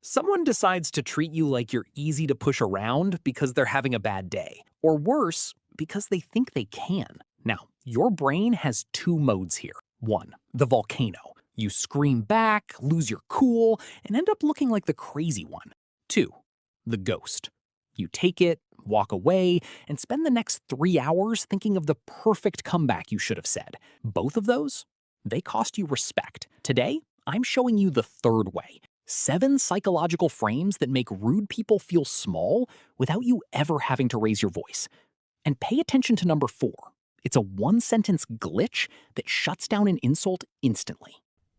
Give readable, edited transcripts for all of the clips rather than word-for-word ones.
Someone decides to treat you like you're easy to push around because they're having a bad day, or worse, because they think they can. Now, your brain has two modes here. One, the volcano. You scream back, lose your cool, and end up looking like the crazy one. Two, the ghost. You take it, walk away, and spend the next 3 hours thinking of the perfect comeback you should have said. Both of those, they cost you respect. Today, I'm showing you the third way. 7 psychological frames that make rude people feel small without you ever having to raise your voice. And pay attention to number 4. It's a one-sentence glitch that shuts down an insult instantly.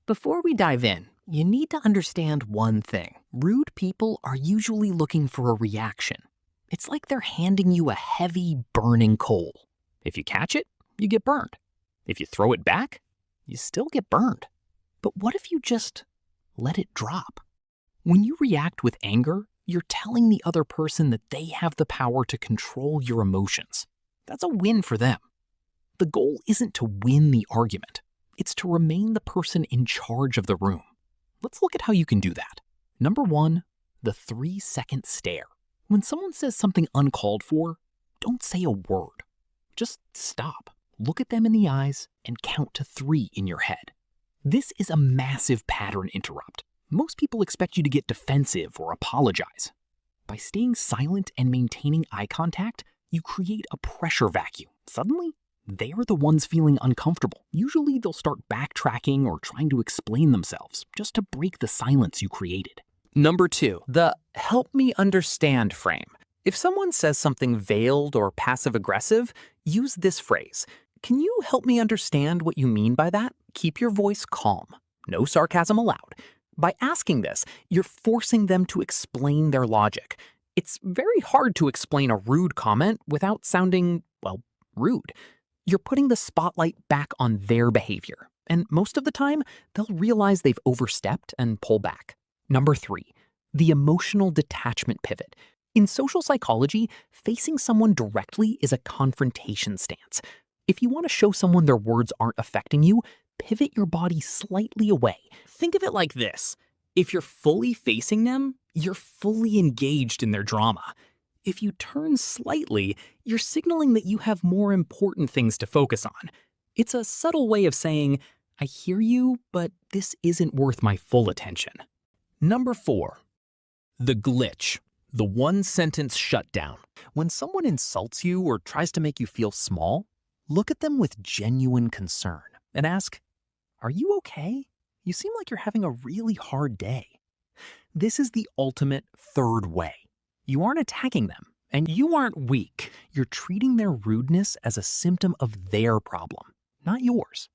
Before we dive in, you need to understand one thing. Rude people are usually looking for a reaction. It's like they're handing you a heavy, burning coal. If you catch it, you get burned. If you throw it back, you still get burned. But what if you just let it drop? When you react with anger, you're telling the other person that they have the power to control your emotions. That's a win for them. The goal isn't to win the argument. It's to remain the person in charge of the room. Let's look at how you can do that. Number 1, the 3-second stare. When someone says something uncalled for, don't say a word. Just stop, look at them in the eyes, and count to 3 in your head. This is a massive pattern interrupt. Most people expect you to get defensive or apologize. By staying silent and maintaining eye contact, you create a pressure vacuum. Suddenly, they are the ones feeling uncomfortable. Usually, they'll start backtracking or trying to explain themselves just to break the silence you created. Number 2, the help me understand frame. If someone says something veiled or passive-aggressive, use this phrase. Can you help me understand what you mean by that? Keep your voice calm. No sarcasm allowed. By asking this, you're forcing them to explain their logic. It's very hard to explain a rude comment without sounding, well, rude. You're putting the spotlight back on their behavior, and most of the time, they'll realize they've overstepped and pull back. Number 3, the emotional detachment pivot. In social psychology, facing someone directly is a confrontation stance. If you want to show someone their words aren't affecting you, pivot your body slightly away. Think of it like this. If you're fully facing them, you're fully engaged in their drama. If you turn slightly, you're signaling that you have more important things to focus on. It's a subtle way of saying, I hear you, but this isn't worth my full attention. Number 4, the glitch, the one-sentence shutdown. When someone insults you or tries to make you feel small, look at them with genuine concern and ask, are you okay? You seem like you're having a really hard day. This is the ultimate third way. You aren't attacking them, and you aren't weak. You're treating their rudeness as a symptom of their problem, not yours.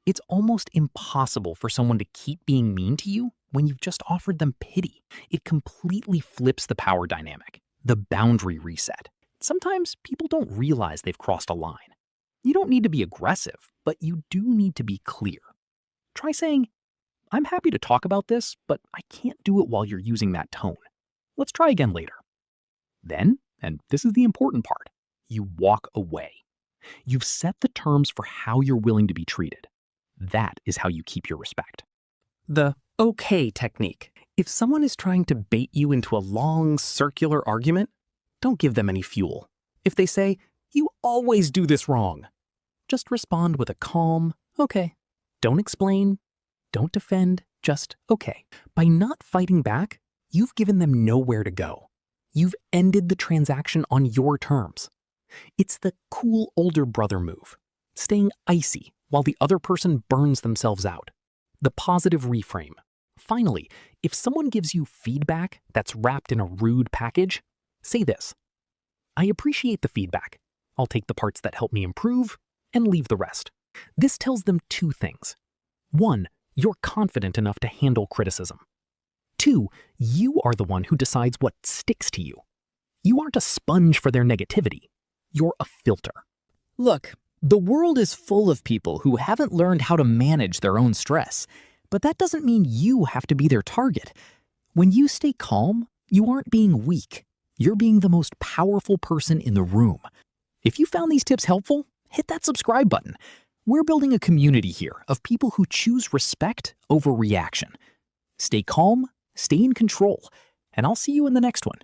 It's almost impossible for someone to keep being mean to you when you've just offered them pity. It completely flips the power dynamic, the boundary reset. Sometimes people don't realize they've crossed a line. You don't need to be aggressive, but you do need to be clear. Try saying, I'm happy to talk about this, but I can't do it while you're using that tone. Let's try again later. Then, and this is the important part, you walk away. You've set the terms for how you're willing to be treated. That is how you keep your respect. The okay technique. If someone is trying to bait you into a long, circular argument, don't give them any fuel. If they say, you always do this wrong, just respond with a calm, okay. Don't explain, don't defend, just okay. By not fighting back, you've given them nowhere to go. You've ended the transaction on your terms. It's the cool older brother move, staying icy while the other person burns themselves out. The positive reframe. Finally, if someone gives you feedback that's wrapped in a rude package, say this. I appreciate the feedback. I'll take the parts that help me improve and leave the rest. This tells them 2 things. 1, you're confident enough to handle criticism. 2, you are the one who decides what sticks to you. You aren't a sponge for their negativity. You're a filter. Look, the world is full of people who haven't learned how to manage their own stress, but that doesn't mean you have to be their target. When you stay calm, you aren't being weak. You're being the most powerful person in the room. If you found these tips helpful, hit that subscribe button. We're building a community here of people who choose respect over reaction. Stay calm, stay in control, and I'll see you in the next one.